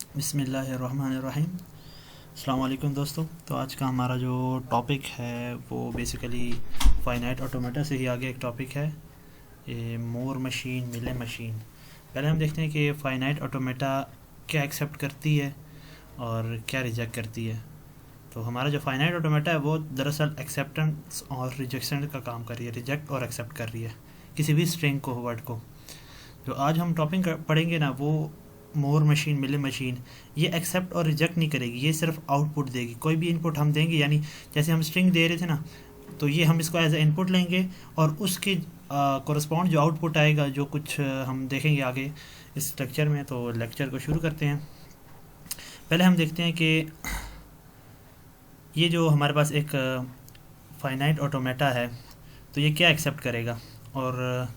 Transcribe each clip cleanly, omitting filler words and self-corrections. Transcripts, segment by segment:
बिस्मिल्लाहिर्रहमानिर्रहीम। अस्सलाम वालेकुम दोस्तों। तो आज का हमारा जो टॉपिक है वो बेसिकली फाइनाइट ऑटोमेटा से ही आगे एक टॉपिक है, ये मोर मशीन मिले मशीन। पहले हम देखते हैं कि फाइनाइट ऑटोमेटा क्या एक्सेप्ट करती है और क्या रिजेक्ट करती है। तो हमारा जो फाइनाइट ऑटोमेटा है वो दरअसल एक्सेप्टेंस और रिजेक्शन का काम कर रही है, रिजेक्ट और एक्सेप्ट कर रही है किसी भी स्ट्रिंग को, वर्ड को। जो आज हम टॉपिक पढ़ेंगे ना वो मोर मशीन मिले मशीन, ये एक्सेप्ट और रिजेक्ट नहीं करेगी, ये सिर्फ आउटपुट देगी। कोई भी इनपुट हम देंगे, यानी जैसे हम स्ट्रिंग दे रहे थे ना, तो ये हम इसको एज ए इनपुट लेंगे और उसके कोरस्पॉन्ड जो आउटपुट आएगा, जो कुछ हम देखेंगे आगे इस लेक्चर में। तो लेक्चर को शुरू करते हैं। पहले हम देखते हैं कि ये जो हमारे पास एक फाइनाइट ऑटोमेटा है तो ये क्या एक्सेप्ट करेगा और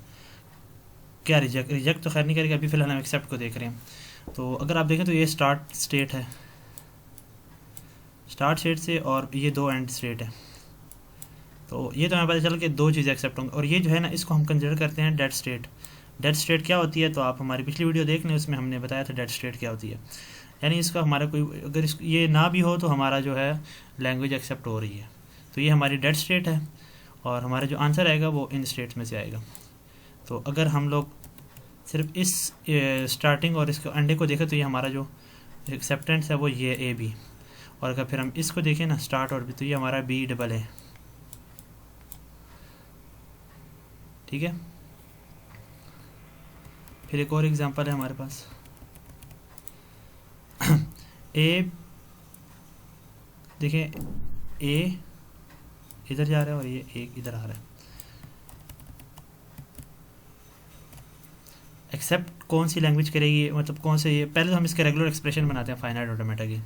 क्या रिजेक्ट तो खैर नहीं करेगा। अभी फ़िलहाल हम एक्सेप्ट को देख रहे हैं। तो अगर आप देखें तो ये स्टार्ट स्टेट है, स्टार्ट स्टेट से, और ये दो एंड स्टेट है। तो ये तो हमें पता चला कि दो चीज़ें एक्सेप्ट होंगी। और ये जो है ना, इसको हम कंसिडर करते हैं डेड स्टेट। डेड स्टेट क्या होती है, तो आप हमारी पिछली वीडियो देख लें, उसमें हमने बताया था डेड स्टेट क्या होती है। यानी इसका हमारा कोई, अगर ये ना भी हो तो हमारा जो है लैंग्वेज एक्सेप्ट हो रही है। तो ये हमारी डेड स्टेट है और हमारा जो आंसर आएगा वो इन स्टेट्स में से आएगा। तो अगर हम लोग सिर्फ इस स्टार्टिंग और इसके अंडे को देखें तो ये हमारा जो एक्सेप्टेंस है वो ये ए बी, और अगर फिर हम इसको देखें ना, स्टार्ट और बी, तो ये हमारा बी डबल है। ठीक है। फिर एक और एग्जांपल है हमारे पास ए, देखें ए इधर जा रहा है और ये एक इधर आ रहा है। एक्सेप्ट कौन सी लैंग्वेज करेगी, मतलब कौन से, ये पहले तो हम इसके रेगुलर एक्सप्रेशन बनाते हैं फाइनाइट ऑटोमेटा की।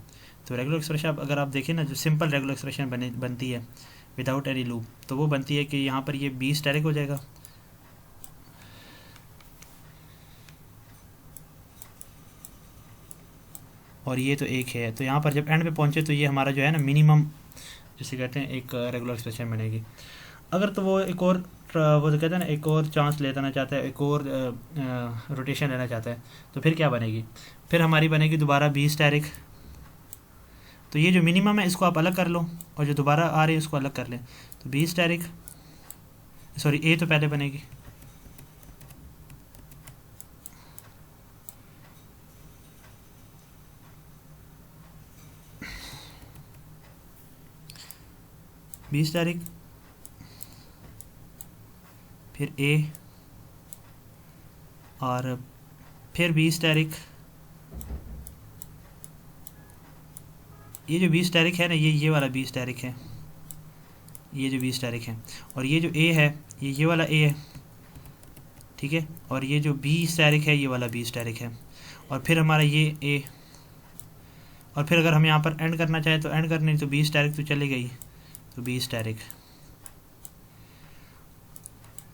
तो रेगुलर एक्सप्रेशन अगर आप देखें ना, जो सिंपल रेगुलर एक्सप्रेशन बनती है विदाउट एनी लूप, तो वो बनती है कि यहाँ पर ये बी स्टैटिक हो जाएगा, और ये तो एक है। तो यहाँ पर जब एंड पे पहुँचे तो ये हमारा जो है ना मिनिमम, जिसे कहते हैं, एक रेगुलर एक्सप्रेशन बनेगी। अगर तो वो एक और, वो तो कहते हैं ना, एक और चांस लेना चाहता है, एक और रोटेशन लेना चाहता है, तो फिर क्या बनेगी, फिर हमारी बनेगी दोबारा बी स्टैटिक। तो ये जो मिनिमम है इसको आप अलग कर लो और जो दोबारा आ रही है उसको अलग कर लें। तो बी स्टैटिक, सॉरी ए तो पहले बनेगी, बी स्टैटिक, फिर ए, और फिर बी स्टैटिक। ये जो बी स्टैटिक है ना, ये वाला बी स्टैटिक है, ये जो बी स्टैटिक है, और ये जो ए है ये वाला ए है। ठीक है। और ये जो बी स्टैटिक है ये वाला बी स्टैटिक है, और फिर हमारा ये ए, और फिर अगर हम यहाँ पर एंड करना चाहें तो एंड करने, तो बी स्टैटिक तो चली गई, तो बी स्टैटिक।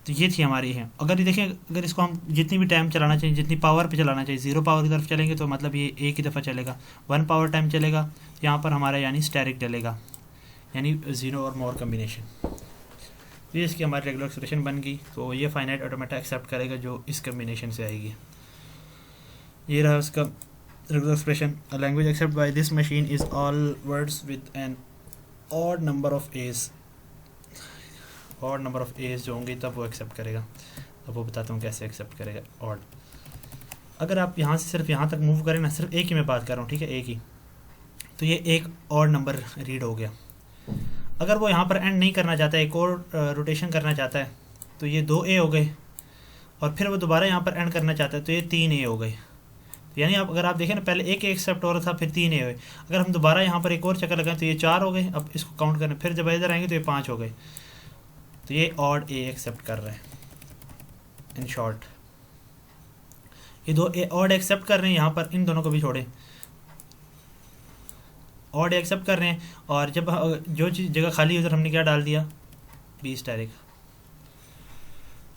तो ये थी हमारी है। अगर ये देखें, अगर इसको हम जितनी भी टाइम चलाना चाहिए, जितनी पावर पे चलाना चाहिए, 0 पावर की तरफ चलेंगे तो मतलब ये एक ही दफ़ा चलेगा। 1 पावर टाइम चलेगा तो यहाँ पर हमारा यानी स्टैटिक डलेगा, यानी 0 और मोर कम्बिनेशन। ये इसकी हमारी रेगुलर एक्सप्रेशन बन गई। तो ये फाइनाइट ऑटोमेटा एक्सेप्ट करेगा जो इस कम्बिनेशन से आएगी। ये रहा उसका regular expression. A language accept by this machine is all words with an odd number of a's. Odd number of a's जो होंगी तब वो एक्सेप्ट करेगा। अब वो बताता हूँ कैसे एक्सेप्ट करेगा ऑड। अगर आप यहाँ से सिर्फ यहाँ तक मूव करें ना, सिर्फ एक ही मैं बात कर रहा हूँ, ठीक है, एक ही, तो ये एक ऑड नंबर रीड हो गया। अगर वो यहाँ पर एंड नहीं करना चाहता है, एक और रोटेशन करना चाहता है, तो ये 2 ए हो गए, और फिर वो दोबारा यहाँ पर एंड करना चाहता है तो ये 3 ए हो गए। तो यानी अगर आप देखें ना, पहले एक एक्सेप्ट हो रहा था, फिर 3 ए हुए। अगर हम दोबारा यहाँ पर एक और चक्कर लगाएं तो ये 4 हो गए। अब इसको काउंट करें, फिर जब इधर आएंगे तो ये 5 हो गए। तो ये ऑड ए एक्सेप्ट कर रहे हैं। इन शॉर्ट ये 2 ए ऑड एक्सेप्ट कर रहे हैं, यहाँ पर इन दोनों को भी छोड़ें, ऑड एक्सेप्ट कर रहे हैं, और जब जो चीज़ जगह खाली उधर हमने क्या डाल दिया, बी स्टैटिक।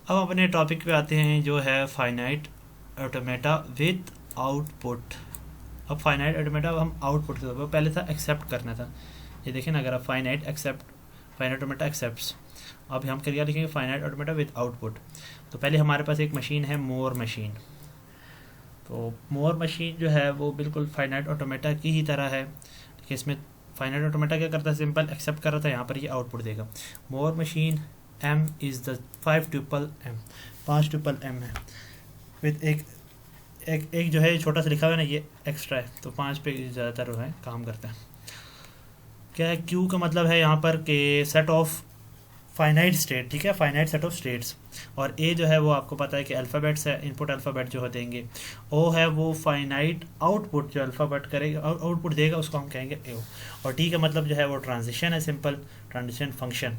अब अपने टॉपिक पे आते हैं जो है फाइनाइट ऑटोमेटा विद आउटपुट। अब फाइनाइट ऑटोमेटा हम आउटपुट के तौर पर, पहले था एक्सेप्ट करना था। ये देखें ना, अगर आप फाइनाइट ऑटोमेटा एक्सेप्ट्स, अब हम क्या लिखेंगे, फाइनाइट ऑटोमेटा विद आउटपुट। तो पहले हमारे पास एक मशीन है मोर मशीन। तो मोर मशीन जो है वो बिल्कुल फाइनाइट ऑटोमेटा की ही तरह है। देखिए इसमें फाइनाइट ऑटोमेटा क्या करता है, सिंपल एक्सेप्ट कर रहा था, यहाँ पर ये आउटपुट देगा। Moore machine m is the 5 triple m, 5 triple m है विद एक जो है छोटा सा लिखा हुआ है ना, ये एक्स्ट्रा है, तो 5 पे ज़्यादातर जो है काम करता है। क्या है, क्यू का मतलब है यहाँ पर कि सेट ऑफ फाइनाइट स्टेट, ठीक है, फाइनाइट सेट ऑफ स्टेट्स। और ए जो है वो आपको पता है कि अल्फ़ाबेट्स है, इनपुट अल्फ़ाबेट जो होते हैं। ओ है वो फाइनाइट आउटपुट, जो अल्फ़ाबेट करेगा आउटपुट देगा उसको हम कहेंगे ए। और टी का मतलब जो है वो ट्रांजिशन है, सिंपल ट्रांजिशन फंक्शन।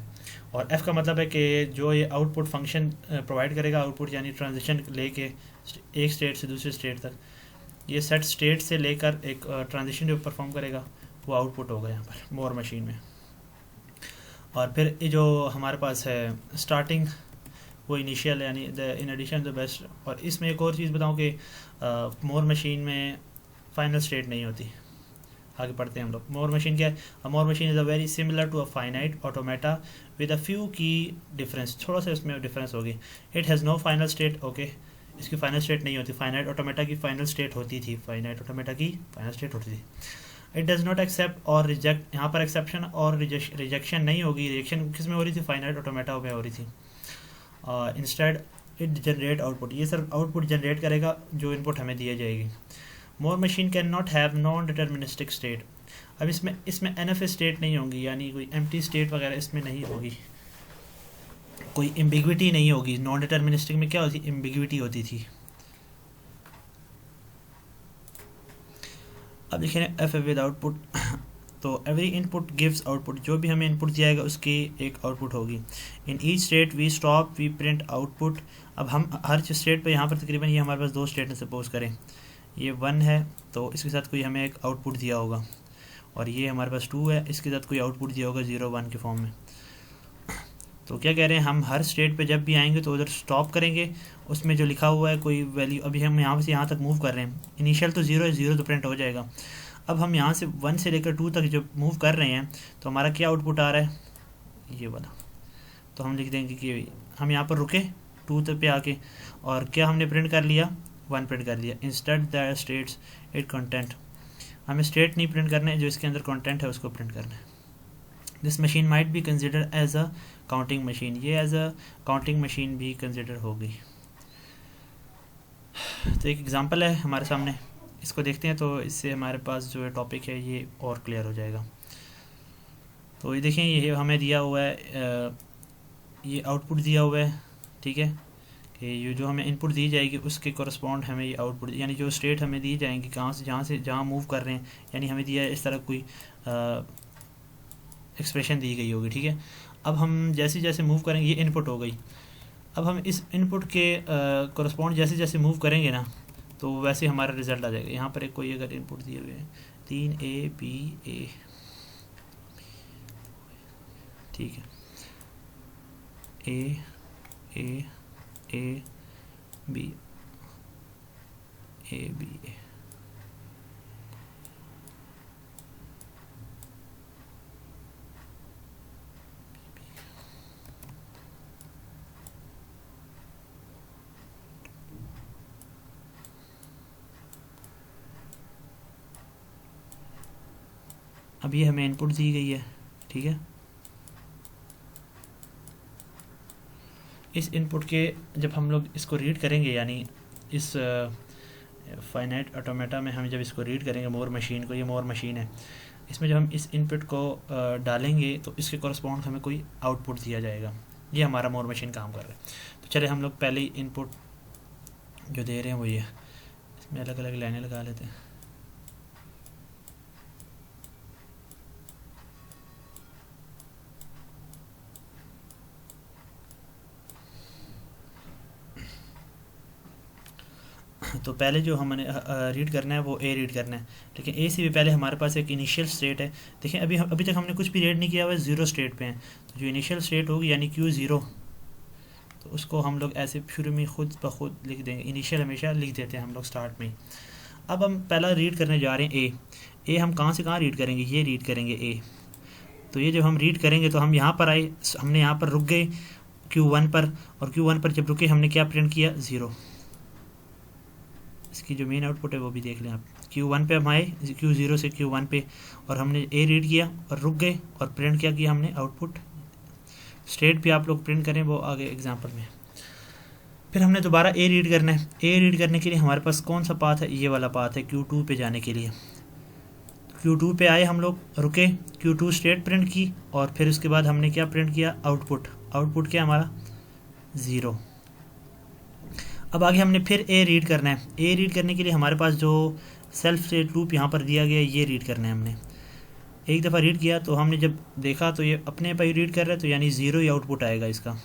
और एफ का मतलब है कि जो ये आउटपुट फंक्शन प्रोवाइड करेगा, आउटपुट यानी ट्रांजिशन लेके एक स्टेट से दूसरे स्टेट तक, ये सेट स्टेट से लेकर एक ट्रांजिशन जो परफॉर्म करेगा वो आउटपुट होगा यहाँ पर मोर मशीन में। और फिर ये जो हमारे पास है स्टार्टिंग, वो इनिशियल यानी इन एडिशन द बेस्ट। और इसमें एक और चीज़ बताऊँ कि मोर मशीन में फाइनल स्टेट नहीं होती। आगे पढ़ते हैं हम लोग। मोर मशीन क्या है? Moore machine is a very similar to a finite automata with a few key difference, थोड़ा सा इसमें डिफरेंस होगी। It has no final state, okay, इसकी फाइनल स्टेट नहीं होती। फाइनाइट ऑटोमेटा की फाइनल स्टेट होती थी, फाइनाइट ऑटोमेटा की फाइनल स्टेट होती थी। इट डज़ नॉट एक्सेप्ट और रिजेक्ट, यहाँ पर एक्सेप्शन और रिजेक्शन नहीं होगी। रिजेक्शन किस में हो रही थी? फाइनाइट ऑटोमेटा में हो रही थी। इंस्टेड इट जनरेट आउटपुट, ये सर आउटपुट जनरेट करेगा जो इनपुट हमें दिया जाएगी। Moore machine can not have non deterministic state. अब इसमें एन एफ स्टेट नहीं होंगी, यानी कोई एम्प्टी स्टेट वगैरह इसमें नहीं होगी, कोई एम्बिग्विटी नहीं होगी। नॉन डिटर्मिनिस्टिक में क्या होती? एम्बिग्विटी होती थी। अब देखें एफ विद आउटपुट, तो एवरी इनपुट गिव्स आउटपुट, जो भी हमें इनपुट दिया जाएगा उसकी एक आउटपुट होगी। In each state we stop we print output. अब हम हर स्टेट पे यहाँ पर तकरीबन ये हमारे पास दो स्टेट है, सपोज करें ये 1 है तो इसके साथ कोई हमें एक आउटपुट दिया होगा, और ये हमारे पास 2 है, इसके साथ कोई आउटपुट दिया होगा 0 1 के फॉर्म में। तो क्या कह रहे हैं, हम हर स्टेट पे जब भी आएंगे तो उधर स्टॉप करेंगे, उसमें जो लिखा हुआ है कोई वैल्यू, अभी हम यहाँ से यहाँ तक मूव कर रहे हैं, इनिशियल तो 0 है, 0 तो प्रिंट हो जाएगा। अब हम यहाँ से 1 से लेकर 2 तक जब मूव कर रहे हैं तो हमारा क्या आउटपुट आ रहा है? ये वाला। तो हम लिख देंगे कि हम यहाँ पर रुके 2 तक पे आके, और क्या हमने प्रिंट कर लिया? 1 प्रिंट कर लिया। Instead the states it content, हमें स्टेट नहीं प्रिंट करना है, जो इसके अंदर कंटेंट है उसको प्रिंट करना है। This machine might be consider as a counting machine, ये एज अ काउंटिंग मशीन भी कंसिडर होगी। तो एक एग्जांपल है हमारे सामने, इसको देखते हैं तो इससे हमारे पास जो है टॉपिक है ये और क्लियर हो जाएगा। तो ये देखें, ये हमें दिया हुआ है, ये आउटपुट दिया हुआ है, ठीक है, कि ये जो हमें इनपुट दी जाएगी उसके कोरस्पॉन्ड हमें ये आउटपुट, यानी जो स्टेट हमें दी जाएंगी कहाँ से जहाँ मूव कर रहे हैं, यानी हमें दिया है इस तरह कोई एक्सप्रेशन दी गई होगी, ठीक है। अब हम जैसे जैसे मूव करेंगे, ये इनपुट हो गई। अब हम इस इनपुट के कोरस्पॉन्ड जैसे जैसे मूव करेंगे ना, तो वैसे हमारा रिज़ल्ट आ जाएगा। यहाँ पर एक कोई अगर इनपुट दिए हुए हैं 3A B A, ठीक है, A A A B A B A, अब ये हमें इनपुट दी गई है, ठीक है। इस इनपुट के जब हम लोग इसको रीड करेंगे, यानी इस फाइनाइट ऑटोमेटा में हम जब इसको रीड करेंगे मोर मशीन को, ये मोर मशीन है, इसमें जब हम इस इनपुट को डालेंगे तो इसके कॉरस्पॉन्ड हमें कोई आउटपुट दिया जाएगा। ये हमारा मोर मशीन काम कर रहा है। तो चले हम लोग पहले ही इनपुट जो दे रहे हैं वो ये, इसमें अलग अलग लाइनें लगा लेते हैं। तो पहले जो हमने रीड करना है वो ए रीड करना है, लेकिन ए से भी पहले हमारे पास एक इनिशियल स्टेट है। देखिए अभी तक हमने कुछ भी रीड नहीं किया हुआ है, 0 स्टेट पे हैं। तो जो इनिशियल स्टेट होगी यानी Q0, तो उसको हम लोग ऐसे शुरू में खुद ब खुद लिख देंगे। इनिशियल हमेशा लिख देते हैं हम लोग स्टार्ट में। अब हम पहला रीड करने जा रहे हैं ए हम कहाँ से कहाँ रीड करेंगे? ये रीड करेंगे ए। तो ये जब हम रीड करेंगे तो हम यहाँ पर आए, हमने यहाँ पर रुक गए Q1 पर, और Q1 पर जब रुके हमने क्या प्रिंट किया? 0। इसकी जो मेन आउटपुट है वो भी देख लें आप। Q1 पे हम आए, Q0 से Q1 पे, और हमने ए रीड किया और रुक गए और प्रिंट क्या किया हमने आउटपुट। स्टेट भी आप लोग प्रिंट करें, वो आगे एग्जांपल में। फिर हमने दोबारा ए रीड करना है। ए रीड करने के लिए हमारे पास कौन सा पाथ है, ये वाला पाथ है Q2 पे जाने के लिए। Q2 पे आए हम लोग, रुके, Q2 स्टेट प्रिंट की और फिर उसके बाद हमने क्या प्रिंट किया, आउटपुट। आउटपुट क्या हमारा 0। अब आगे हमने फिर ए रीड करना है। ए रीड करने के लिए हमारे पास जो सेल्फ स्टेट लूप यहाँ पर दिया गया है, ये रीड करना है हमने। एक दफ़ा रीड किया तो हमने जब देखा तो ये अपने पर ही रीड कर रहा है, तो यानी 0 ही आउटपुट आएगा इसका।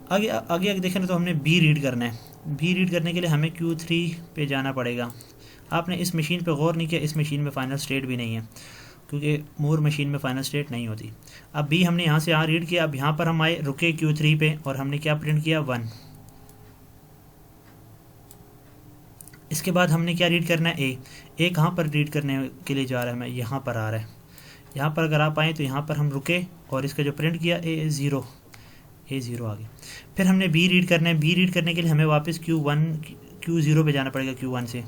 आगे आगे आगे देखें तो हमने बी रीड करना है। बी रीड करने के लिए हमें Q3 पे जाना पड़ेगा। आपने इस मशीन पे गौर नहीं किया, इस मशीन में फ़ाइनल स्टेट भी नहीं है, क्योंकि मूर मशीन में फ़ाइनल स्टेट नहीं होती। अब बी हमने यहाँ से यहाँ रीड किया। अब यहाँ पर हम आए, रुके Q3 पे और हमने क्या प्रिंट किया, 1। इसके बाद हमने क्या रीड करना है, ए कहाँ पर रीड करने के लिए जा रहा है, मैं यहाँ पर आ रहा है। यहाँ पर अगर आप आएँ तो यहाँ पर हम रुके और इसका जो प्रिंट किया ए ज़ीरो आ गया। फिर हमने बी रीड करना है। बी रीड करने के लिए हमें वापस Q0 पे जाना पड़ेगा। Q1 से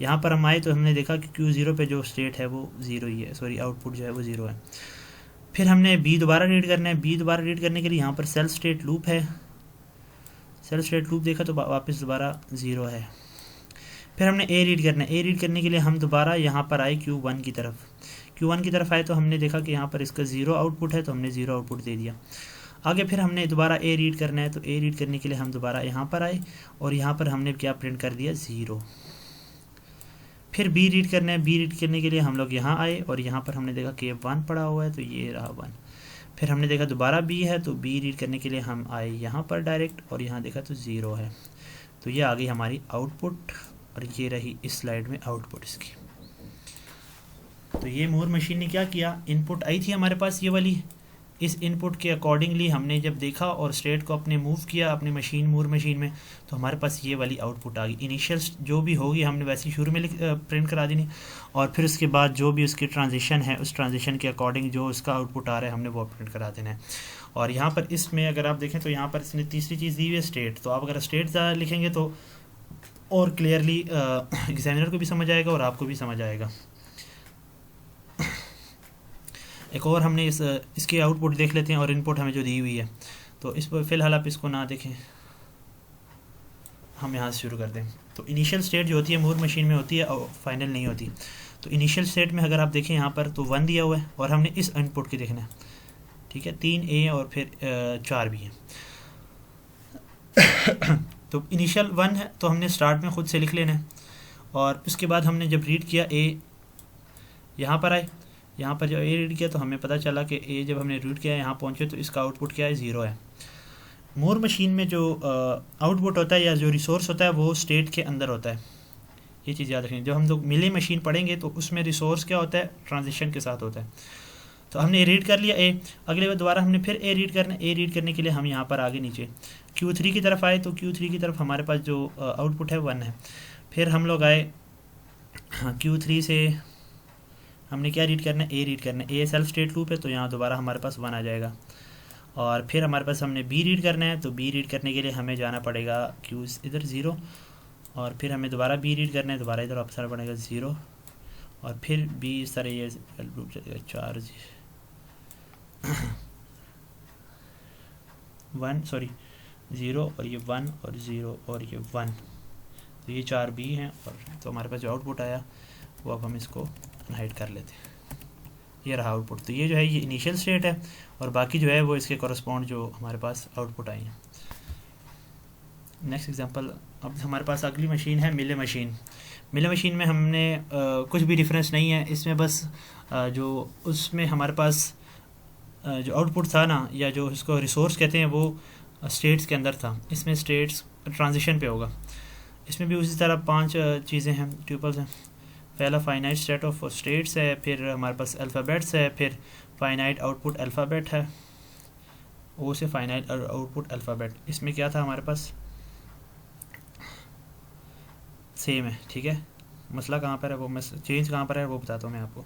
यहाँ पर हम आए तो हमने देखा कि Q0 पे जो स्टेट है वो 0 ही है, सॉरी आउटपुट जो है वो 0 है। फिर हमने बी दोबारा रीड करना है। बी दोबारा रीड करने के लिए यहाँ पर सेल्फ स्टेट लूप है। सेल्फ स्टेट लूप देखा तो वापस दोबारा 0 है। फिर हमने ए रीड करना है। ए रीड करने के लिए हम दोबारा यहाँ पर आए Q1 की तरफ। Q1 की तरफ आए तो हमने देखा कि यहाँ पर इसका 0 आउटपुट है, तो हमने 0 आउटपुट दे दिया। आगे फिर हमने दोबारा ए रीड करना है। तो ए रीड करने के लिए हम दोबारा यहाँ पर आए और यहाँ पर हमने क्या प्रिंट कर दिया, 0। फिर बी रीड करना है। बी रीड करने के लिए हम लोग यहाँ आए और यहाँ पर हमने देखा कि 1 पड़ा हुआ है, तो ये रहा 1। फिर हमने देखा दोबारा बी है, तो बी रीड करने के लिए हम आए यहाँ पर डायरेक्ट और यहाँ देखा तो 0 है। तो ये आ गई हमारी आउटपुट और ये रही इस स्लाइड में आउटपुट इसकी। तो ये मूर मशीन ने क्या किया, इनपुट आई थी हमारे पास ये वाली, इस इनपुट के अकॉर्डिंगली हमने जब देखा और स्टेट को अपने मूव किया अपनी मशीन मूर मशीन में, तो हमारे पास ये वाली आउटपुट आ गई। इनिशियल जो भी होगी हमने वैसे ही शुरू में प्रिंट करा देनी और फिर उसके बाद जो भी उसकी ट्रांजिशन है उस ट्रांजिशन के अकॉर्डिंग जो उसका आउटपुट आ रहा है हमने वो प्रिंट करा देना है। और यहाँ पर इसमें अगर आप देखें तो यहाँ पर इसने तीसरी चीज़ दी हुई है स्टेट। तो आप अगर स्टेट लिखेंगे तो और क्लियरली एग्जामिनर को भी समझ आएगा और आपको भी समझ आएगा। एक और हमने इसके आउटपुट देख लेते हैं और इनपुट हमें जो दी हुई है। तो इस पर फ़िलहाल आप इसको ना देखें, हम यहाँ से शुरू करते हैं। तो इनिशियल स्टेट जो होती है मूर मशीन में होती है और फाइनल नहीं होती। तो इनिशियल स्टेट में अगर आप देखें यहाँ पर तो 1 दिया हुआ है और हमने इस इनपुट की देखना है, ठीक है। 3 ए और फिर 4 भी है। तो इनिशियल 1 है तो हमने स्टार्ट में ख़ुद से लिख लेना है और उसके बाद हमने जब रीड किया ए, यहाँ पर आए, यहाँ पर जब ए रीड किया तो हमें पता चला कि ए जब हमने रीड किया यहाँ पहुँचे तो इसका आउटपुट क्या है, 0 है। मूर मशीन में जो आउटपुट होता है या जो रिसोर्स होता है वो स्टेट के अंदर होता है, ये चीज़ याद रखें। जब हम लोग मिले मशीन पढ़ेंगे तो उसमें रिसोर्स क्या होता है, ट्रांजिशन के साथ होता है। तो हमने रीड कर लिया ए, अगले बार दोबारा हमने फिर ए रीड करना। ए रीड करने के लिए हम यहाँ पर आगे नीचे Q3 की तरफ आए तो Q3 की तरफ हमारे पास जो आउटपुट है 1 है। फिर हम लोग आए Q3 से हमने क्या रीड करना है, ए रीड करना है। ए सेल्फ स्टेट लूप है तो यहाँ दोबारा हमारे पास 1 आ जाएगा। और फिर हमारे पास हमने बी रीड करना है। तो बी रीड करने के लिए हमें जाना पड़ेगा Q इधर 0 और फिर हमें दोबारा बी रीड करना है, दोबारा इधर वापस आना पड़ेगा 0 और फिर बी इस तरह ये लूप चलेगा 4 1 सॉरी 0 और ये 1 और 0 और ये 1, तो ये 4 बी हैं। और तो हमारे पास जो आउटपुट आया वो अब हम इसको हाइड कर लेते हैं, ये रहा आउटपुट। तो ये जो है ये इनिशियल स्टेट है और बाकी जो है वो इसके कॉरस्पॉन्ड जो हमारे पास आउटपुट आई हैं। नेक्स्ट एग्जांपल, अब हमारे पास अगली मशीन है मिले मशीन। मिले मशीन में हमने कुछ भी डिफरेंस नहीं है इसमें, बस जो उसमें हमारे पास जो आउटपुट था ना या जो इसको रिसोर्स कहते हैं वो स्टेट्स के अंदर था। इसमें स्टेट्स ट्रांजिशन पे होगा। इसमें भी उसी तरह 5 चीज़ें हैं, ट्यूपल्स हैं। पहला फाइनाइट सेट ऑफ स्टेट्स है, फिर हमारे पास अल्फ़ाबेट्स है, फिर फाइनाइट आउटपुट अल्फ़ाबेट है, ओ से फाइनाइट आउटपुट अल्फ़ाबेट। इसमें क्या था हमारे पास, सेम है, ठीक है। मसला कहाँ पर है वो, चेंज कहाँ पर है वो बताता हूँ मैं आपको।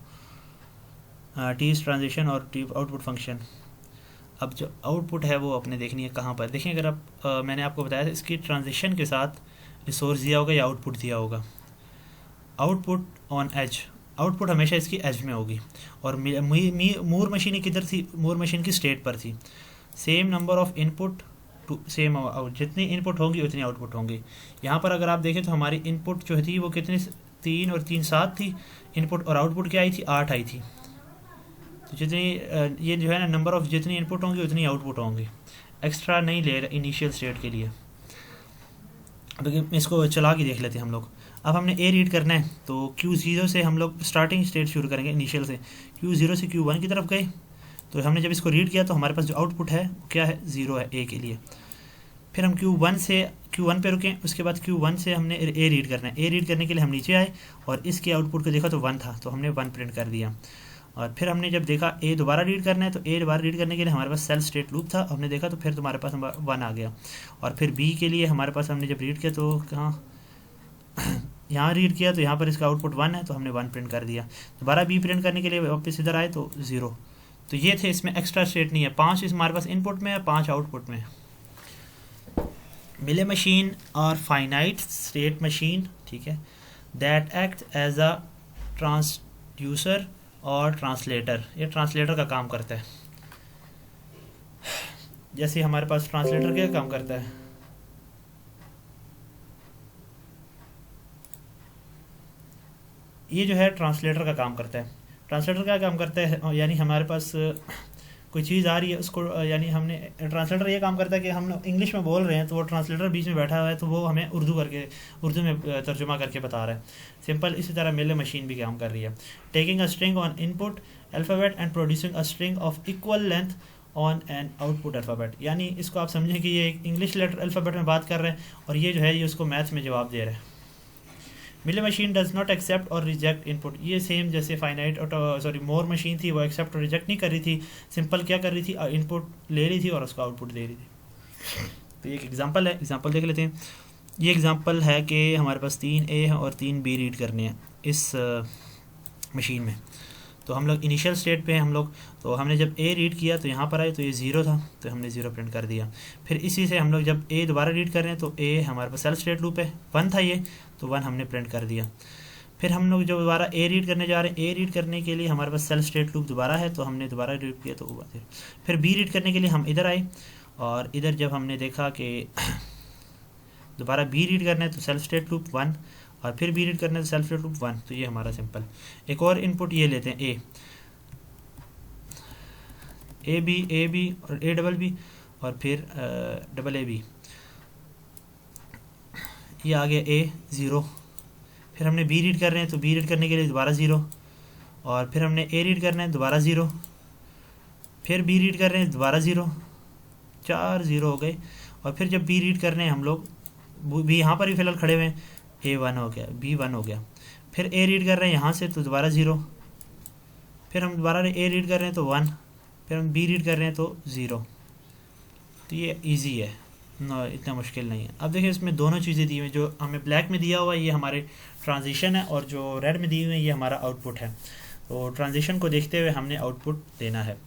टी इज़ ट्रांजिशन और टी आउटपुट फंक्शन। अब जो आउटपुट है वो अपने देखनी है कहाँ पर। देखिए अगर आप मैंने आपको बताया था इसकी ट्रांजिशन के साथ रिसोर्स दिया होगा या आउटपुट दिया होगा। आउटपुट ऑन एज, आउटपुट हमेशा इसकी एज में होगी। और मूर मशीन किधर थी, मूर मशीन की स्टेट पर थी। Same number of input to same out, जितनी इनपुट होंगी उतनी आउटपुट होंगी। यहाँ पर अगर आप देखें तो हमारी इनपुट जो थी वो कितनी, 3 और 3 7 थी इनपुट, और आउटपुट क्या आई थी, 8 आई थी। तो जितनी ये जो है ना नंबर ऑफ जितनी इनपुट होंगी उतनी आउटपुट होंगी, एक्स्ट्रा नहीं ले रहा इनिशियल स्टेट के लिए। अब इसको चला के देख लेते हैं हम लोग। अब हमने ए रीड करना है तो Q0 से हम लोग स्टार्टिंग स्टेट शुरू करेंगे इनिशियल से। Q0 से Q1 की तरफ गए तो हमने जब इसको रीड किया तो हमारे पास जो आउटपुट है वो क्या है, 0 है ए के लिए। फिर हम Q1 पे रुकें, उसके बाद Q1 से हमने ए रीड करना है। ए रीड करने के लिए हम नीचे आए और इसके आउटपुट को देखा तो 1 था, तो हमने 1 प्रिंट कर दिया। और फिर हमने जब देखा ए दोबारा रीड करना है तो ए दोबारा रीड करने के लिए हमारे पास सेल्फ स्टेट लूप था, हमने देखा तो फिर तुम्हारे पास 1 आ गया। और फिर बी के लिए हमारे पास हमने जब रीड किया तो कहाँ यहाँ रीड किया तो यहाँ पर इसका आउटपुट 1 है, तो हमने 1 प्रिंट कर दिया। दोबारा बी प्रिंट करने के लिए वापस इधर आए तो 0। तो ये थे, इसमें एक्स्ट्रा स्टेट नहीं है। 5 इस हमारे पास इनपुट में है, 5 आउटपुट में है। मिले मशीन और फाइनाइट स्टेट मशीन, ठीक है, that act as a transducer और ट्रांसलेटर। ये ट्रांसलेटर का काम करता है। जैसे हमारे पास ट्रांसलेटर क्या काम करता है, ये जो है ट्रांसलेटर का काम करता है। ट्रांसलेटर क्या काम करता है, यानी हमारे पास कोई चीज़ आ रही है उसको, यानी हमने ट्रांसलेटर ये काम करता है कि हम इंग्लिश में बोल रहे हैं तो वो ट्रांसलेटर बीच में बैठा हुआ है तो वो हमें उर्दू में तर्जुमा करके बता रहा है। सिंपल इसी तरह मिले मशीन भी काम कर रही है। Taking a string on input alphabet and producing a string of equal length on an output alphabet. यानी इसको आप समझें कि ये इंग्लिश लेटर अल्फ़ाबेट में बात कर रहे हैं और ये जो है ये उसको मैथ्स में जवाब दे रहा है। मिले मशीन डज नॉट एक्सेप्ट और रिजेक्ट इनपुट। ये सेम जैसे फाइनाइट मोर मशीन थी, वो एक्सेप्ट और रिजेक्ट नहीं कर रही थी, सिंपल क्या कर रही थी, इनपुट ले रही थी और उसका आउटपुट दे रही थी। तो ये एक एग्जांपल है, एग्जांपल देख लेते हैं। ये एग्जांपल है कि हमारे पास 3 ए है और 3 बी रीड करने हैं इस मशीन में। तो हम लोग इनिशियल स्टेट पे हैं हम लोग, तो हमने जब ए रीड किया तो यहाँ पर आए तो ये 0 था, तो हमने 0 प्रिंट कर दिया। फिर इसी से हम लोग जब ए दोबारा रीड कर रहे हैं तो ए हमारे पास सेल्फ स्टेट लूप है, 1 था ये, तो 1 हमने प्रिंट कर दिया। फिर हम लोग जब दोबारा ए रीड करने जा रहे हैं, ए रीड करने के लिए हमारे पास सेल्फ स्टेट लूप दोबारा है, तो हमने दोबारा रीड किया तो फिर बी रीड करने के लिए हम इधर आए और इधर जब हमने देखा कि दोबारा बी रीड करना है तो सेल्फ स्टेट लूप 1 और फिर बी रीड करना है तो सेल्फ स्टेट लूप 1। तो ये हमारा सिंपल। एक और इनपुट ये लेते हैं ए बी और ए डबल बी और फिर डबल ए बी। ये आ गया ए 0। फिर हमने बी रीड कर रहे हैं तो बी रीड करने के लिए दोबारा 0 और फिर हमने ए रीड करना है दोबारा 0, फिर बी रीड कर रहे हैं दोबारा 0, 4 0 हो गए। और फिर जब बी रीड कर रहे हैं हम लोग, बी यहाँ पर भी फिलहाल खड़े हुए हैं, ए 1 हो गया, बी 1 हो गया। फिर ए रीड कर रहे हैं यहाँ से तो दोबारा 0, फिर हम दोबारा ए रीड कर रहे हैं तो 1, फिर हम बी रीड कर रहे हैं तो 0। तो ये इजी है, इतना मुश्किल नहीं है। अब देखिए इसमें दोनों चीज़ें दी हुई, जो हमें ब्लैक में दिया हुआ है ये हमारे ट्रांजिशन है और जो रेड में दी हुई है ये हमारा आउटपुट है। तो ट्रांजिशन को देखते हुए हमने आउटपुट देना है।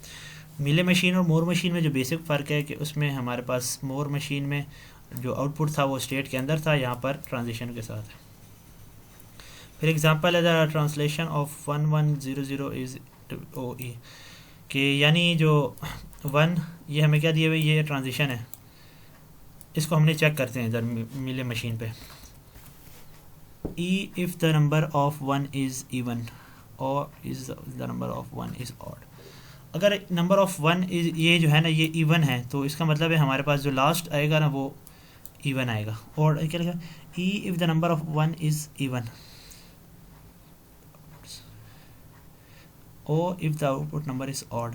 मिले मशीन और मोर मशीन में जो बेसिक फ़र्क है कि उसमें हमारे पास मोर मशीन में जो आउटपुट था वो स्टेट के अंदर था, यहाँ पर ट्रांजिशन के साथ है। फिर एग्जांपल है द ट्रांसलेशन ऑफ 1100 इज ओ ई कि यानी जो 1 ये हमें क्या दिए हुए, ये ट्रांजिशन है। इसको हमने चेक करते हैं इधर मिले मशीन पे। E if the number of 1 is even और is the number of 1 is odd. अगर नंबर ऑफ 1 इज ये जो है ना ये इवन है तो इसका मतलब है हमारे पास जो लास्ट आएगा ना वो इवन आएगा। और क्या लिखा, E if the number of 1 is even, O if the output number is odd.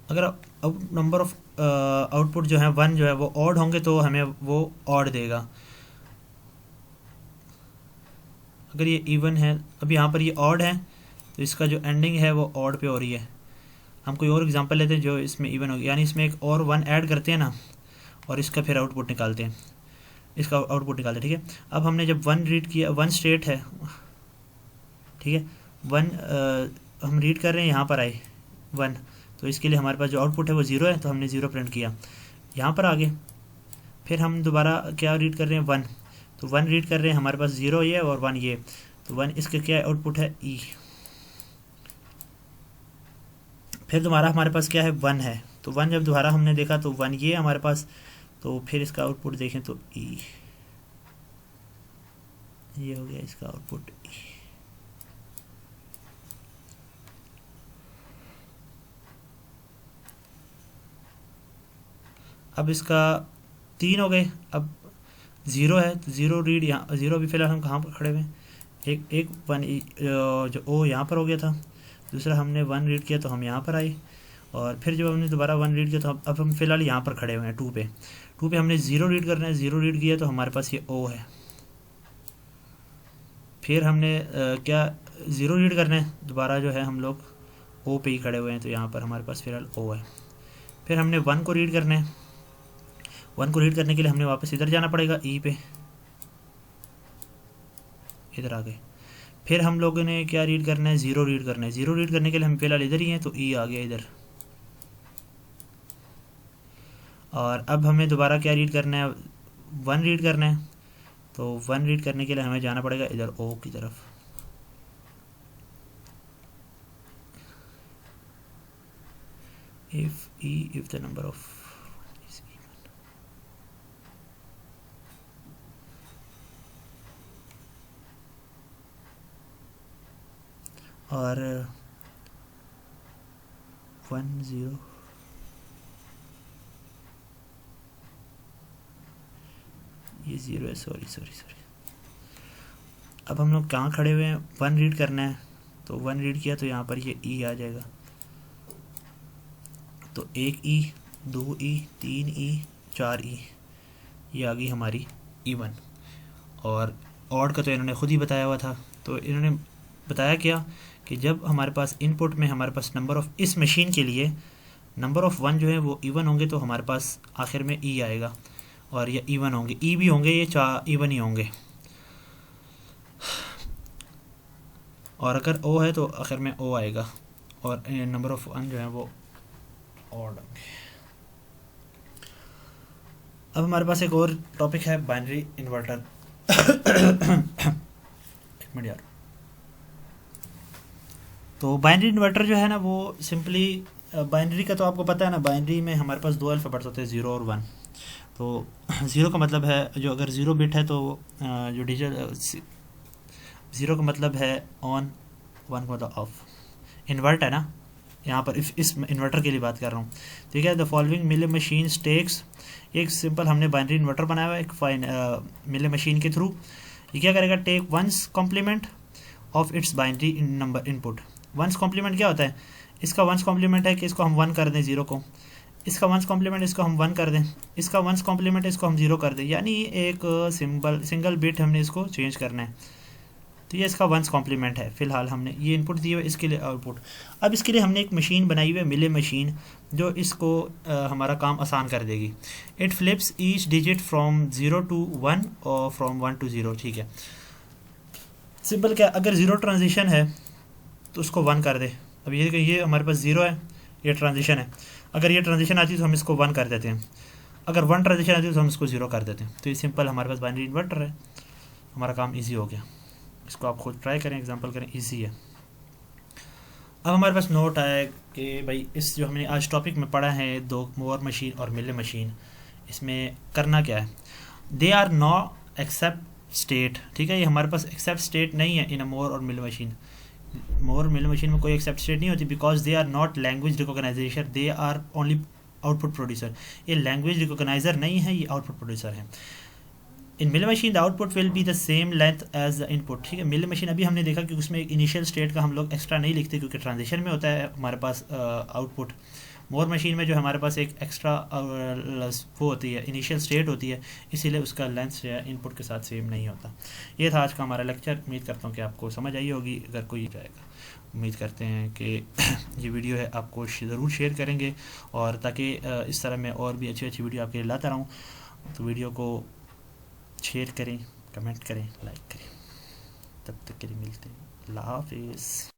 अगर नंबर ऑफ आउटपुट जो है 1 जो है वो ऑड होंगे तो हमें वो ऑड देगा। अगर ये इवन है, अब यहाँ पर ये ऑड है तो इसका जो एंडिंग है वो ऑड पे हो रही है। हम कोई और एग्जांपल लेते हैं जो इसमें इवन होगी, यानी इसमें एक और 1 ऐड करते हैं ना और इसका फिर आउटपुट निकालते हैं, इसका आउटपुट निकालते हैं। ठीक है, अब हमने जब 1 रीड किया, 1 स्टेट है, ठीक है, 1 हम रीड कर रहे हैं, यहाँ पर आए 1 तो इसके लिए हमारे पास जो आउटपुट है वो 0 है, तो हमने 0 प्रिंट किया। यहाँ पर आगे फिर हम दोबारा क्या रीड कर रहे हैं 1, तो 1 रीड कर रहे हैं, हमारे पास 0 ये और 1 ये, तो 1 इसका क्या आउटपुट है ई। फिर दोबारा हमारे पास क्या है 1 है, तो 1 जब दोबारा हमने देखा तो 1 ये हमारे पास, तो फिर इसका आउटपुट देखें तो ई, ये हो गया इसका आउटपुट ई। अब इसका 3 हो गए, अब 0 है तो 0 रीड, यहाँ 0 भी फिलहाल हम कहाँ पर खड़े हुए हैं, एक 1 जो ओ यहाँ पर हो गया था, दूसरा हमने 1 रीड किया तो हम यहाँ पर आए, और फिर जब हमने दोबारा 1 रीड किया तो अब हम फिलहाल यहाँ पर खड़े हुए हैं 2 पे हमने 0 रीड करना है, 0 रीड किया तो हमारे पास ये ओ है। फिर हमने क्या 0 रीड करना है, दोबारा जो है हम लोग ओ पे ही खड़े हुए हैं, तो यहाँ पर हमारे पास फिलहाल ओ है। फिर हमने 1 को रीड करना है, 1 को रीड करने के लिए हमने वापस इधर जाना पड़ेगा ई पे, इधर आ गए। फिर हम लोगों ने क्या रीड करना है 0 रीड करना है, 0 रीड करने के लिए हम फिलहाल इधर ही हैं, तो ई आ गया इधर। और अब हमें दोबारा क्या रीड करना है 1 रीड करना है, तो 1 रीड करने के लिए हमें जाना पड़ेगा इधर ओ की तरफ। if the number of is even, और 1 0 ये 0 है, सॉरी। अब हम लोग कहाँ खड़े हुए हैं, 1 रीड करना है, तो 1 रीड किया तो यहाँ पर ये ई आ जाएगा, तो 1 ई 2 ई 3 ई 4 ई, ये आ गई हमारी इवन। और ऑड का तो इन्होंने खुद ही बताया हुआ था, तो इन्होंने बताया क्या कि जब हमारे पास इनपुट में हमारे पास नंबर ऑफ़, इस मशीन के लिए नंबर ऑफ़ 1 जो है वो इवन होंगे, तो हमारे पास आखिर में ई आएगा, और ये इवन होंगे, ई भी होंगे, ये 4 इवन ही होंगे। और अगर ओ है तो आखिर में ओ आएगा, और नंबर ऑफ़ 1 जो है वो ऑड होंगे। अब हमारे पास एक और टॉपिक है बाइनरी इन्वर्टर। एक मिनट यार। तो बाइनरी इन्वर्टर जो है ना वो सिंपली, बाइनरी का तो आपको पता है ना, बाइनरी में हमारे पास 2 अल्फ़ाबेट्स होते हैं 0 और 1। तो 0 का मतलब है जो अगर 0 बिट है तो जो डिजिटल 0 का मतलब है ऑन, 1 का मतलब ऑफ। इन्वर्ट है ना, यहाँ पर इस इन्वर्टर के लिए बात कर रहा हूँ, ठीक है। द फॉलोइंग मिले मशीन टेक्स, एक सिंपल हमने बाइनरी इन्वर्टर बनाया हुआ है एक मिले मशीन के थ्रू। ये क्या करेगा, take one's complement of its binary number input. One's complement क्या होता है, इसका वंस कॉम्प्लीमेंट है कि इसको हम 1 कर दें 0 को, इसका वंस कॉम्प्लीमेंट इसको हम 1 कर दें, इसका वंस कॉम्प्लीमेंट इसको हम 0 कर दें, यानी एक सिंगल बिट हमने इसको चेंज करना है। तो ये इसका वंस कॉम्प्लीमेंट है। फिलहाल हमने ये इनपुट दिए हुए, इसके लिए आउटपुट। अब इसके लिए हमने एक मशीन बनाई हुई है मिले मशीन, जो इसको हमारा काम आसान कर देगी। It flips each digit from 0 to 1 और फ्रॉम 1 to 0, ठीक है। सिंपल क्या, अगर 0 ट्रांजिशन है तो उसको 1 कर दे। अब ये हमारे पास 0 है, ये ट्रांजिशन है, अगर ये ट्रांजिशन आती है तो हम इसको 1 कर देते हैं, अगर 1 ट्रांजिशन आती है तो हम इसको 0 कर देते हैं। तो ये सिंपल हमारे पास बाइनरी इन्वर्टर है, हमारा काम ईजी हो गया। इसको आप खुद ट्राई करें, एग्जांपल करें, इजी है। अब हमारे पास नोट आया कि भाई इस जो हमने आज टॉपिक में पढ़ा है, 2 मोर मशीन और मिले मशीन, इसमें करना क्या है। दे आर नॉ एक्सेप्ट स्टेट, ठीक है। ये हमारे पास एक्सेप्ट स्टेट नहीं है इन अ मोर और मिले मशीन। मोर मिले मशीन में कोई एक्सेप्ट स्टेट नहीं होती, because they are not language recognization, they are only output producer. ये लैंग्वेज रिकॉग्नाइजर नहीं है, ये आउटपुट प्रोड्यूसर है। In Mealy machine the output will be the same length as the input, ठीक है। मिले मशीन अभी हमने देखा कि उसमें एक इनिशियल स्टेट का हम लोग एक्स्ट्रा नहीं लिखते, क्योंकि ट्रांजिशन में होता है हमारे पास आउटपुट। मोर मशीन में जो हमारे पास एक एक्स्ट्रा वो होती है, इनिशियल स्टेट होती है, इसीलिए उसका लेंथ जो है इनपुट के साथ सेम नहीं होता। ये था आज का हमारा लेक्चर। उम्मीद करता हूँ कि आपको समझ आई होगी। अगर कोई जाएगा, उम्मीद करते हैं कि ये वीडियो है आपको ज़रूर शेयर करेंगे, और ताकि इस तरह मैं और भी अच्छी अच्छी वीडियो आपके लिए लाता रहूँ। तो वीडियो को शेयर करें, कमेंट करें, लाइक करें। तब तक के लिए मिलते हैं। अल्लाह हाफिज़।